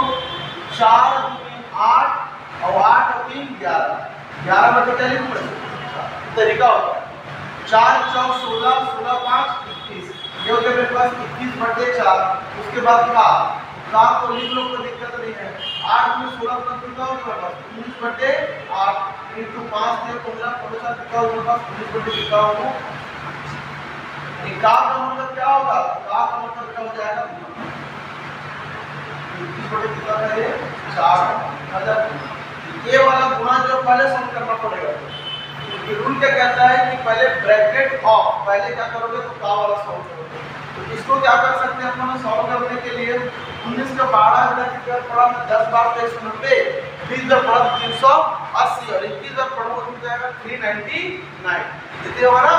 4 3 8 और 8 और 3 11, 11 बटे क्या लिखूं, तरीका होता है 4 4 16 16 5 21, ये हो गया मेरे पास 21/4। उसके बाद का को लिख लो, कोई दिक्कत नहीं है। 8 में 16 का कितना होगा, 19/8 इंटू 5 से 15 15 कितना होगा, 19 कितना होगा। का मतलब क्या होगा, का मतलब क्या हो जाएगा, 21 कितना है ये 4,000। ये वाला गुणा जो पहले सम करना पड़ेगा, क्योंकि रूल क्या कहता है कि पहले ब्रैकेट ऑफ, पहले क्या करोगे तो का वाला सॉल्व करोगे। तो इसको क्या कर सकते हैं अपन सॉल्व करने के लिए, 19 का 12 कितना पड़ा, 10 बार 190, 20 बार पड़ा 380 और 21 बार पड़ा हो जाएगा 399। कितने होगा ना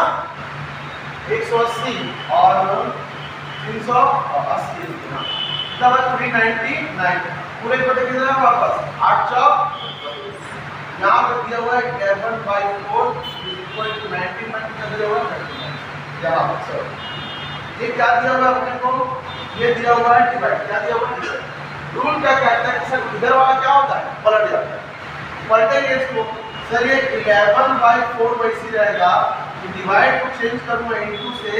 180 और 380 कितना 399। पूरे बटे कितना है वापस 8 4, यहाँ पे दिया हुआ है 11/4 = 19 कितना दिया हुआ है 39। यहाँ सर ये क्या दिया हुआ है अपने को, ये दिया हुआ है डिवाइड, क्या दिया हुआ है। रूल क्या कहता है कि सर इधर वाला क्या होता है, पलट जाता है। पलटेंगे इसको सर, ये 11/4 वैसे रहेगा, डिवाइड को चेंज करूंगा इनटू से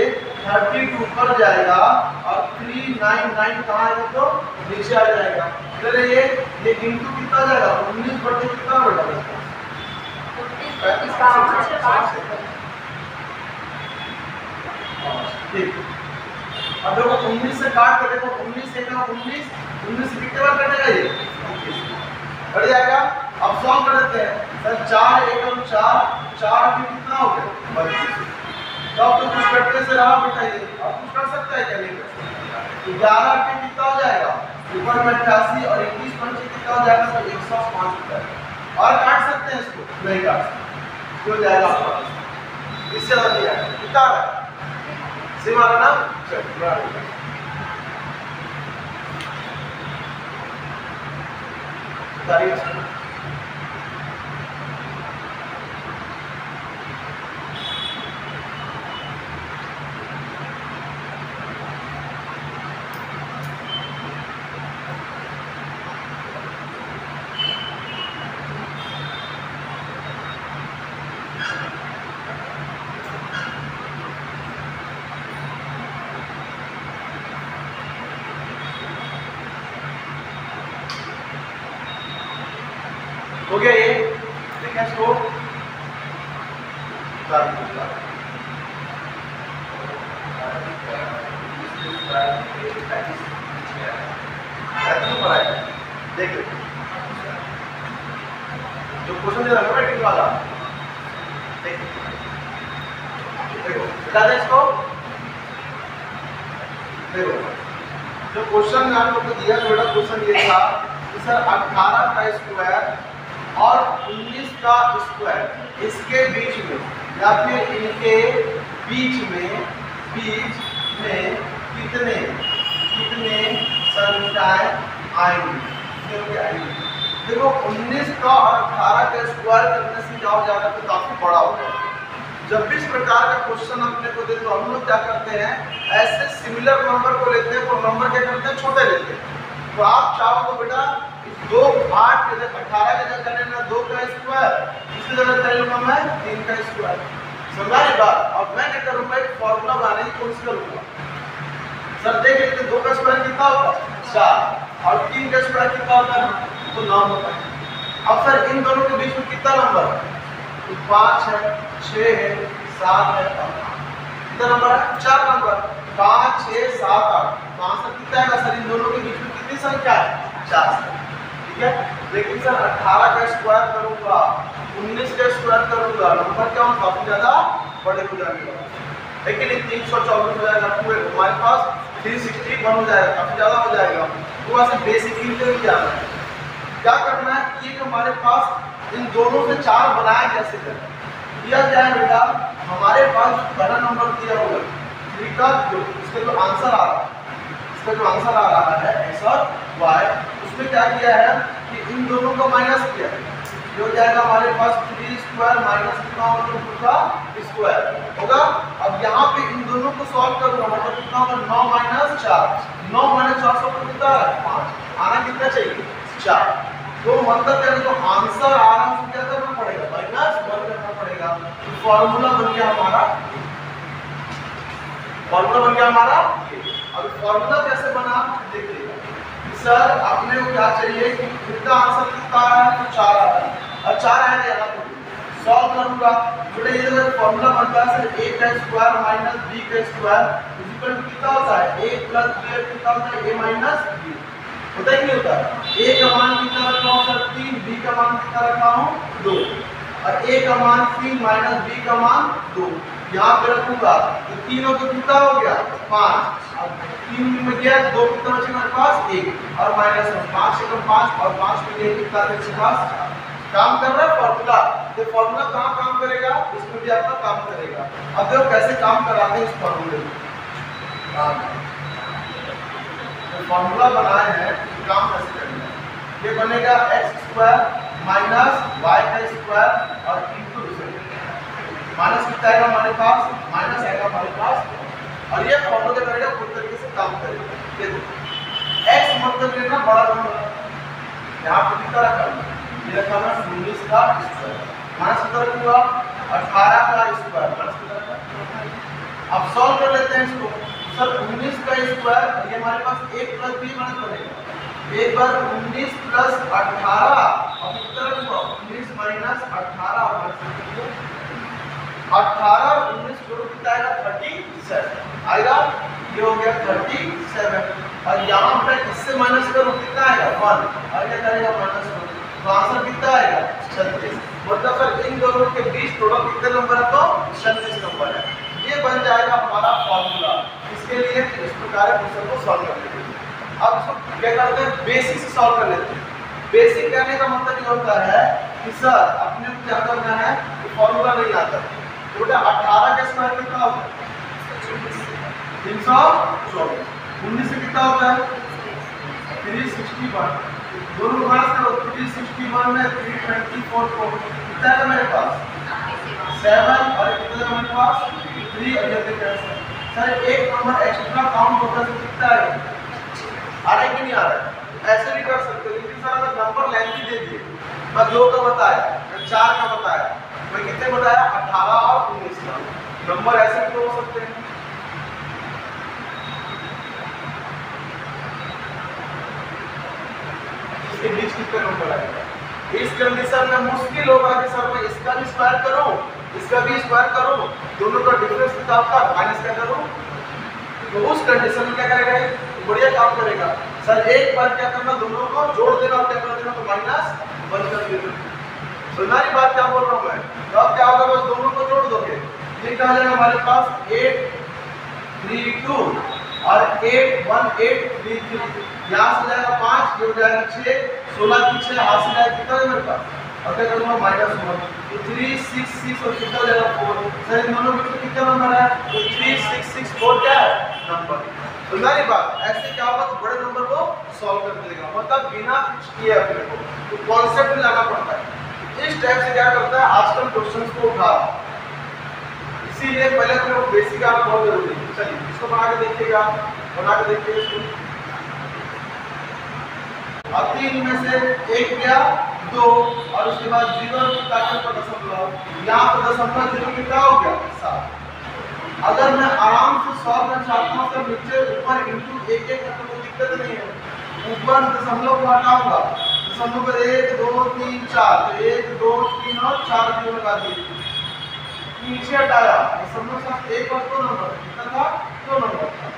32 ऊपर जाएगा और 399 कहाँ है तो नीचे आ जाएगा। फिर ये इनटू कितना जाएगा 19 बटे कितना बढ़ेगा, ठीक। अब देखो 19 से काट के देखो 19 से 19 19 कितने बार कटेगा ये बढ़ जाएगा। अब सॉल्व कर देते हैं सर, 4 एकम 4 4 भी कितना हो गया 32। तो अब तो कुछ कटने से रहा बेटा, ये अब कुछ कर सकता है क्या, नहीं कर सकता। 11 पे कितना हो जाएगा ऊपर में 88 और 21 पंचे कितना हो जाएगा सर 105 होता है। और काट सकते हैं इसको, नहीं काट सकते, हो जाएगा इससे ज्यादा नहीं आएगा। कितना है सेम आ रहा ना, चलिए तारीख हो गया ये, ठीक है। इसको देख लो जो क्वेश्चन दे रहा है वाला, देखो बता दें इसको, देखो जो क्वेश्चन में आपको दिया था बेटा, क्वेश्चन ये था कि सर 18 का स्क्वायर और 19 का स्क्वायर इसके बीच में या फिर इनके बीच में कितने कितने संख्याएं आएंगी। देखो 19 का और 18 का स्क्वायर करने से क्या हो जाएगा तो काफी बड़ा हो जाएगा। जब भी इस प्रकार का क्वेश्चन अपने को दे तो हम लोग क्या करते हैं, ऐसे सिमिलर नंबर को लेते हैं, वो नंबर क्या करते हैं छोटे लेते हैं। तो आप चाहो तो बेटा 2 8 के जगह 18 के जगह लेना 2 का स्क्वायर, इसकी जगह कर लूंगा मैं 3 का स्क्वायर। समझा ये बात। अब मैं क्या करूंगा, एक फॉर्मूला बनाने की कोशिश करूंगा। सर देख लेते 2 का स्क्वायर कितना होगा 4 और 3 का स्क्वायर कितना होता है तो 9 होता है। अब सर इन दोनों के बीच में कितना नंबर है तो 5 है 6 है 7 है, कितना नंबर है 4 नंबर, 5 6 7 8। 5 से कितना आएगा सर, इन दोनों के बीच में कितनी संख्या है 4। ठीक है, लेकिन सर 18 का स्क्वायर करूंगा 19 का स्क्वायर करूंगा, नंबर क्या होगा काफी ज्यादा बड़े हो जाएंगे, लेकिन 324 हो जाएगा पूरे हमारे पास 361 हो जाएगा, काफी ज्यादा हो जाएगा। तो वैसे बेसिक इंटीजर क्या है, क्या करना है कि हमारे पास इन दोनों से 4 बनाया कैसे जाए। दिया क्या है बेटा, हमारे पास जो पहला नंबर दिया हुआ है 3 का जो इसका जो आंसर आ रहा है, इसका जो आंसर आ रहा है x और y, उसमें क्या किया है कि इन दोनों को माइनस किया है। ये हो जाएगा हमारे पास 3 स्क्वायर माइनस कितना होगा 2 का स्क्वायर होगा। अब यहाँ पे इन दोनों को सॉल्व करूंगा, मतलब कितना होगा 9 माइनस 4, 9 माइनस 4 से कितना है 5, आना कितना चाहिए 4। तो मतलब क्या, जो आंसर आ रहा है उसको क्या करना पड़ेगा माइनस 1 करना पड़ेगा। तो फॉर्मूला बन गया हमारा, फॉर्मूला बन गया हमारा। अब फॉर्मूला कैसे बना देखिएगा, सर आपने को क्या चाहिए कि कितना आंसर कितना आ रहा है, तो 4 आ रहा है और 4 आएगा यहाँ पे सॉल्व करूंगा। बेटा ये जो फॉर्मूला बनता है सर a का स्क्वायर माइनस b का स्क्वायर इक्वल टू कितना होता है a प्लस b कितना होता है a माइनस b, होता है नहीं होता है। a का मान कितना रखा हूं सर 3, b का मान कितना रखा हूं 2, और a का मान 3 माइनस b का मान 2 यहाँ पे रखूंगा। तो 3 और 2 कितना हो गया 5, अब 3 में गया 2 कितना बचेगा मेरे पास 1 और माइनस 5 से 5 और 5 में गया कितना मेरे पास काम कर रहा है फॉर्मूला। तो फॉर्मूला कहाँ काम करेगा, इसमें भी आपका काम करेगा। अब देखो कैसे काम कराते हैं इस फॉर्मूले में। तो फॉर्मूला बनाए हैं, काम कैसे करेंगे, ये बनेगा x स्क्वायर माइनस y का स्क्वायर और इनटू माइनस कितना आएगा हमारे पास, माइनस आएगा हमारे पास, और ये फॉर्मूला करेगा पूरी तरीके से काम करेगा। देखो x मतलब लेना बड़ा नंबर, यहाँ पे कितना रखा ये रखा है 19 का स्क्वायर माइनस कितना रखूंगा 18 का स्क्वायर माइनस कितना रखा। अब सॉल्व कर लेते हैं इसको, सर 19 का स्क्वायर ये हमारे पास 1 प्लस b माइनस बनेगा, एक बार 19 प्लस 18 और कितना रखूंगा 19 माइनस 18 और 18 और 19 जोड़ कितना आएगा 37 आएगा, ये हो गया 37। और यहाँ पे इससे माइनस करो कितना आएगा 1 और क्या करेगा माइनस 1, तो आंसर कितना आएगा 36। मतलब सर इन दोनों के बीच टोटल कितने नंबर है, तो 36 नंबर है। ये बन जाएगा हमारा फॉर्मूला। इसके लिए इस प्रकार क्वेश्चन को सॉल्व कर लेते हैं। अब इसको क्या करते हैं बेसिक से सॉल्व कर लेते हैं। बेसिक कहने का मतलब ये होता है कि सर अपने को क्या करना है कि फॉर्मूला नहीं आता, तो बेटा 18 का स्क्वायर कितना होता है 324, 19 से कितना होता है 361, दोनों को माइनस करो 361 में 324 को कितना है मेरे पास 7 और कितना है मेरे पास 3 और ये देखिए सर एक नंबर एक्स्ट्रा काउंट होता है तो कितना है आ रहा है कि नहीं आ रहा है। ऐसे भी कर सकते हो, लेकिन सर अगर नंबर लेंथी दे दिए, मैं 2 का बताया, मैं 4 का बताया, मैं कितने बताया 18 और 19 का, नंबर ऐसे भी तो हो सकते हैं। इसके बीच कितने नंबर आएगा, इस कंडीशन में मुश्किल होगा कि सर मैं इसका भी स्क्वायर करूं इसका भी स्क्वायर करूं, दोनों का डिफरेंस निकालकर माइनस क्या करूं, तो उस कंडीशन में क्या करेगा बढ़िया काम करेगा। सर एक बार क्या करना दोनों को जोड़ देना और क्या कर देना तो माइनस 1 कर देना। सुनारी बात क्या बोल रहा हूं मैं, तो अब क्या होगा बस दोनों को जोड़ दोगे, ये क्या जाएगा हमारे पास 832 और 81833, यहाँ से जाएगा 5, ये हो जाएगा 6, 16 की 6 हाथ से जाएगा कितना है मेरे पास, और क्या करूँगा -1, तो 366 और कितना जाएगा 4। सर इन दोनों में तो कितना नंबर है, तो 3664 क्या है नंबर। तो मेरी बात ऐसे क्या होगा तो बड़े नंबर को सॉल्व कर देगा, मतलब बिना कुछ किए अपने को तो कॉन्सेप्ट में लाना पड़ता है। इस टाइप से क्या करता है आजकल क्वेश्चंस को उठा, इसीलिए पहले अपने को बेसिक आना बहुत जरूरी है। चलिए इसको बना के देखिएगा, बना के देखिए इसको। अब 3 में से 1 गया 2 और उसके बाद 0 पर दशमलव, यहाँ पर दशमलव 0 कितना हो गया 7। अगर मैं आराम से सॉल्व करना चाहता हूँ तो नीचे ऊपर इंटू 1 1 करने को दिक्कत नहीं है, ऊपर दशमलव को हटाऊंगा, दशमलव पर 1 2 3 4, तो 1 2 3 और 4 जीरो लगा दिए, नीचे हटाया दशमलव साथ 1 और 2 नंबर कितना था 2 नंबर था,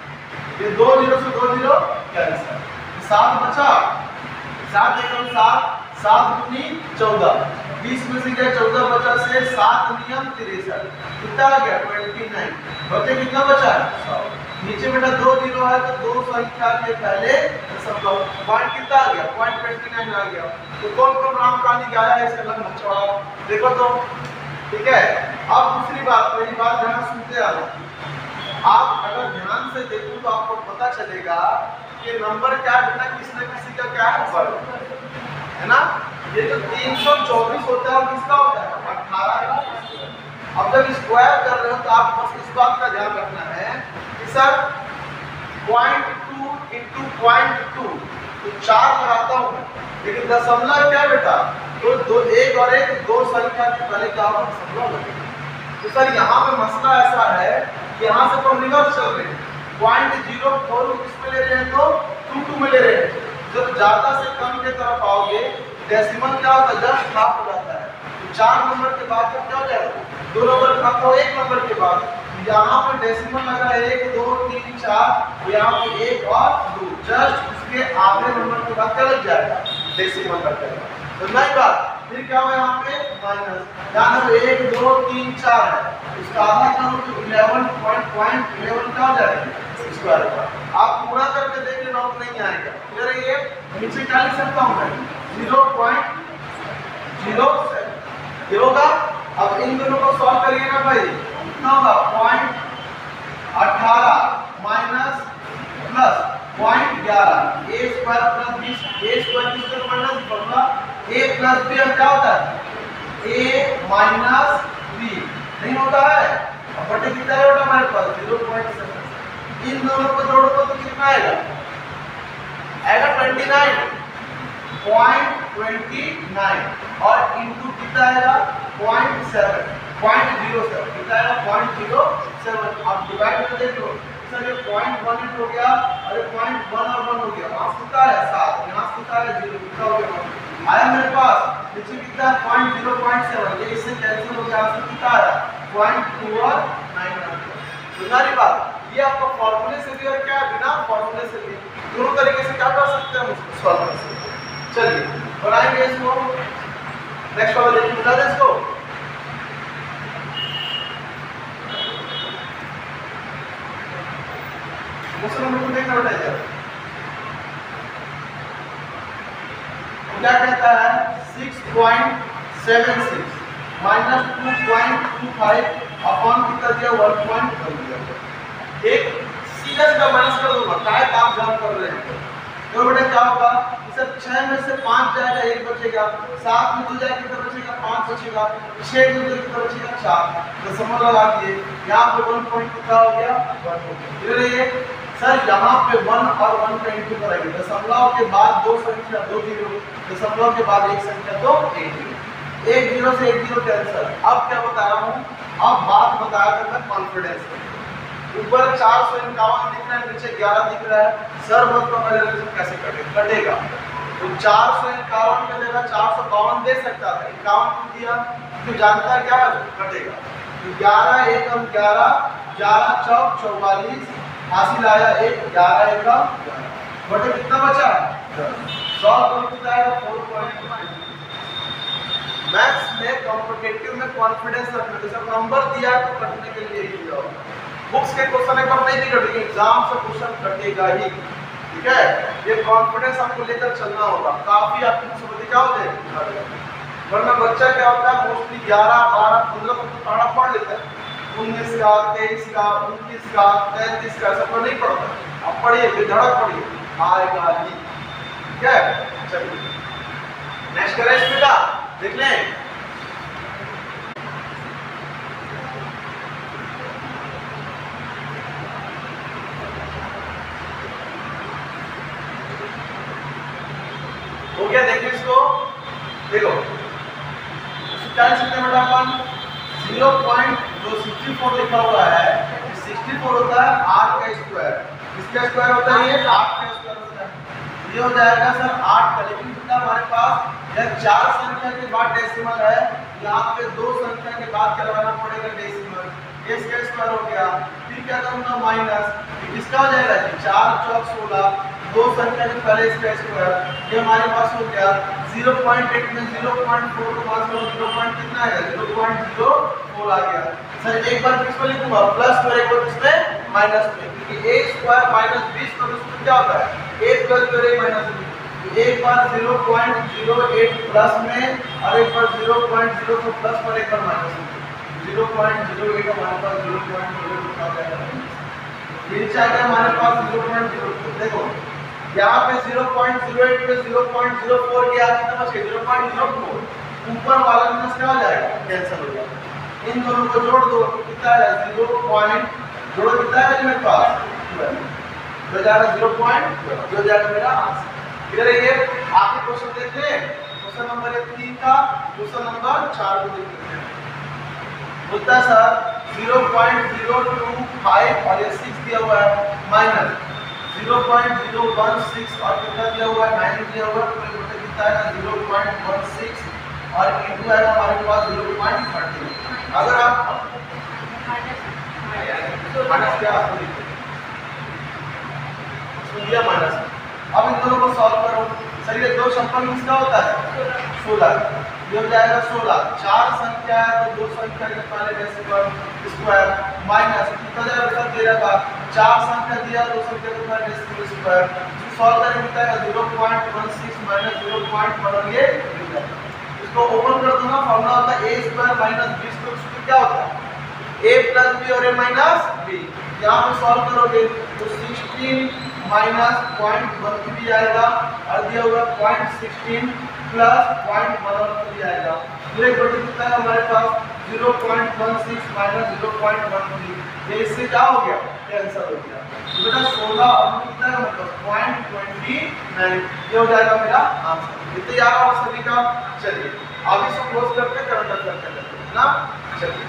ये 2 0 से 2 0 कैंसिल, 7 बचा, 7 एकम 7, 7 दूनी 14, 20 में से गया 14 बचा से 7 नियम 63, कितना आ गया 29, बचे कितना बचा है 100। नीचे बेटा 2 जीरो है तो दो संख्या के पहले दशमलव, पॉइंट कितना आ गया, 0.29 आ गया। तो कौन कौन राम कहानी गाया है इसका लंबा चौड़ा देखो तो, ठीक है। अब दूसरी बात, मेरी बात ध्यान सुनते आ रहे, आप अगर ध्यान से देखो तो आपको पता चलेगा कि नंबर क्या है बेटा, किसी न किसी का क्या है, वर्ग है ना। ये जो 324 होता है किसका होता है, 18 का। अब जब स्क्वायर कर रहे हो तो आप बस इस बात का ध्यान रखना है कि सर 0.2 इंटू 0.2 तो 4 लगाता हूँ, लेकिन दशमलव क्या बेटा, तो दो एक और एक दो संख्या के पहले क्या होगा, दशमलव लगेगा। तो सर यहाँ पे मसला ऐसा है कि यहाँ से तो रिवर्स चल रहे हैं, 0.04 किसमें ले रहे हैं, तो 2 में ले रहे हैं। जब ज्यादा से कम के तरफ आओगे डेसिमल क्या होता है, जस्ट हाफ हो जाता है। तो 4 नंबर के बाद जब क्या हो जाएगा, 2 नंबर खाता हो 1 नंबर के बाद, यहाँ पर डेसिमल लगा 1 2 3 4, यहाँ पे 1 और 2, जस्ट उसके आधे नंबर के बाद क्या लग जाएगा, डेसिमल लग जाएगा। तो नहीं बात, फिर क्या हुआ यहाँ पे माइनस, यहाँ पे 1 2 3 4 है, इसका आधा करो तो 11.11 क्या हो जाएगा स्क्वायर का। आप पूरा करके देखिए नॉट नहीं आएगा, फिर ये नीचे क्या लिख सकता हूँ मैं, 0.07 ये होगा। अब इन दोनों को सॉल्व करिए ना भाई, कितना होगा 0.18 minus plus 0.11, a square plus b, a square किसका minus formula a plus b क्या होता है a माइनस b, नहीं होता है। अब बटे कितना है बेटा हमारे पास 0.7, इन दोनों को जोड़ो तो कितना आएगा, आएगा 29 और इनटू कितना आएगा 0.7 कितना आएगा 0.07। आप डिवाइड करके देख लो सर, ये 0.18 हो गया और 0.1 और 1 हो गया, वहां कितना है 7, यहाँ कितना है 0, कितना हो गया आया मेरे पास, नीचे कितना है 0.07, ये इससे कैंसिल हो गया, आंसर कितना आया 0.2 और 9। तो सारी बात ये आपको फॉर्मूले से भी और क्या बिना फॉर्मूले से भी दोनों तरीके से क्या कर सकते हैं उसको सॉल्व कर सकते हैं। चलिए बनाएंगे इसको, नेक्स्ट वाला देखिए, बता दें इसको। दूसरा नंबर देखना बेटा, क्या कहता है 6.76 माइनस 2.25 अपॉन कितना दिया 1.1 दिया। एक सीधा सीधा माइनस कर दूंगा, काय काम जान कर रहे हैं तो बेटा क्या होगा, सर 6 में से 5 जाएगा 1 बचेगा, 7 में 2 जाएगा कितना बचेगा 5 बचेगा, 6 में 2 कितना बचेगा 4, दशमलव लगा दिए, यहाँ पे 1 पॉइंट कितना हो गया 1 हो गया। सर यहाँ पे 1 और 1 का इंटू करेंगे, दशमलव के बाद दो संख्या 2 जीरो, दशमलव के बाद एक संख्या तो 1 जीरो से 1 जीरो कैंसिल। अब क्या बता रहा हूँ, अब बात बताया था मैं कॉन्फिडेंस में, ऊपर 451 दिख रहा है, नीचे 11 दिख रहा है, सर बहुत पकड़ कैसे कटेगा। तो 451 के जगह 452 दे सकता था, 51 दिया तो जानता है क्या कटेगा। तो 11 एकम 11, 11 चौक 44, हासिल आया 1, 11 एकम 11 बटे कितना बचा 100 कितना आएगा 4.5। मैथ्स में कॉम्पिटिटिव में कॉन्फिडेंस रखना, जैसे नंबर दिया तो कटने के लिए ही दिया होगा, बुक्स के क्वेश्चन एक बार नहीं दिख रहे, एग्जाम से क्वेश्चन कटेगा ही, ठीक है। ये कॉन्फिडेंस आपको लेकर चलना होगा, काफी आपकी समझ क्या हो जाएगी, वरना बच्चा क्या होता है मोस्टली 11 12 15 तक पढ़ा पढ़ लेता है, 19 का 23 का 29 का 33 का सब नहीं पढ़ता। अब पढ़िए बेधड़क पढ़िए, आएगा ही, ठीक है। चलिए नेक्स्ट करें बेटा, देख लें। हो गया, देखिए इसको, देखो क्या लिख सकते हैं बेटा अपन 0.64 लिखा हुआ है, 64 होता है 8 का स्क्वायर, इसका स्क्वायर होता है ये 8 का स्क्वायर होता है, ये हो जाएगा सर 8 का, लेकिन कितना हमारे पास यह 4 संख्या के बाद डेसिमल है, यहाँ पे 2 संख्या के बाद क्या लगाना पड़ेगा डेसिमल, इसका स्क्वायर हो गया, फिर क्या करूंगा माइनस, किसका हो जाएगा 4 चौक 16, 2 संख्या के पहले इसका स्क्वायर, ये हमारे पास हो गया 0.8 में 0.4 को पास करो 0. कितना है 0.04 आ गया। सर एक बार किस पर लिखूंगा प्लस और एक बार किस पे माइनस में, क्योंकि a square minus b square उसमें क्या होता है a प्लस b और a माइनस b। एक बार 0.08 प्लस में और एक बार 0.04 प्लस में, एक बार माइनस में। 0.08 हमारे पास 0.08 आ जाएगा, नीचे आ गया हमारे पास 0.04। देखो यहाँ पे 0.08 पे 0.04 के आगे समझ के 0.04 ऊपर वाला माइनस क्या हो जाएगा, कैंसिल हो जाएगा। इन दोनों को जोड़ दो कितना है 0. जोड़ो कितना है मेरे पास 12 हो जाएगा 0. जो जाएगा मेरा आंसर। इधर ये आगे क्वेश्चन देख ले, क्वेश्चन नंबर 3 का क्वेश्चन नंबर 4 को देख लेते हैं। बोलता है सर 0.025 और ये 6 दिया हुआ है माइनस 0.016 और कितना दिया हुआ है 9 दिया हुआ है, तो ये कितना है 0.16 और इनटू आएगा हमारे पास 0.30। अगर आप माइनस क्या दिया माइनस, अब इन दोनों को सॉल्व करो। सही है, 2 छप्पन किसका होता है 16, ये हो जाएगा 16। 4 संख्या है तो 2 संख्या के पहले डेसिमल स्क्वायर माइनस कितना जाएगा बेटा 13 का 4 संख्या दिया 2 संख्या के पहले डेसिमल स्क्वायर। इसको सॉल्व करें कितना है 0.16 माइनस 0.1 ये इसको ओपन कर दूंगा। फार्मूला होता है a square minus b square, उसको क्या होता है a प्लस b और a माइनस b। यहाँ पे सॉल्व करोगे तो 16 माइनस 0.13 आएगा और दिया हुआ 0.16 प्लस 0.13 आएगा। ये बटे कितना है हमारे पास 0.16 माइनस 0.13, ये इससे क्या हो गया कैंसिल हो गया। तो बेटा 16 और कितना है हमारे पास 0.29, ये हो जाएगा मेरा आंसर। इतना याद होगा सभी का। चलिए अब इसको क्लोज करते हैं, करंट अफेयर करते हैं ना। चलिए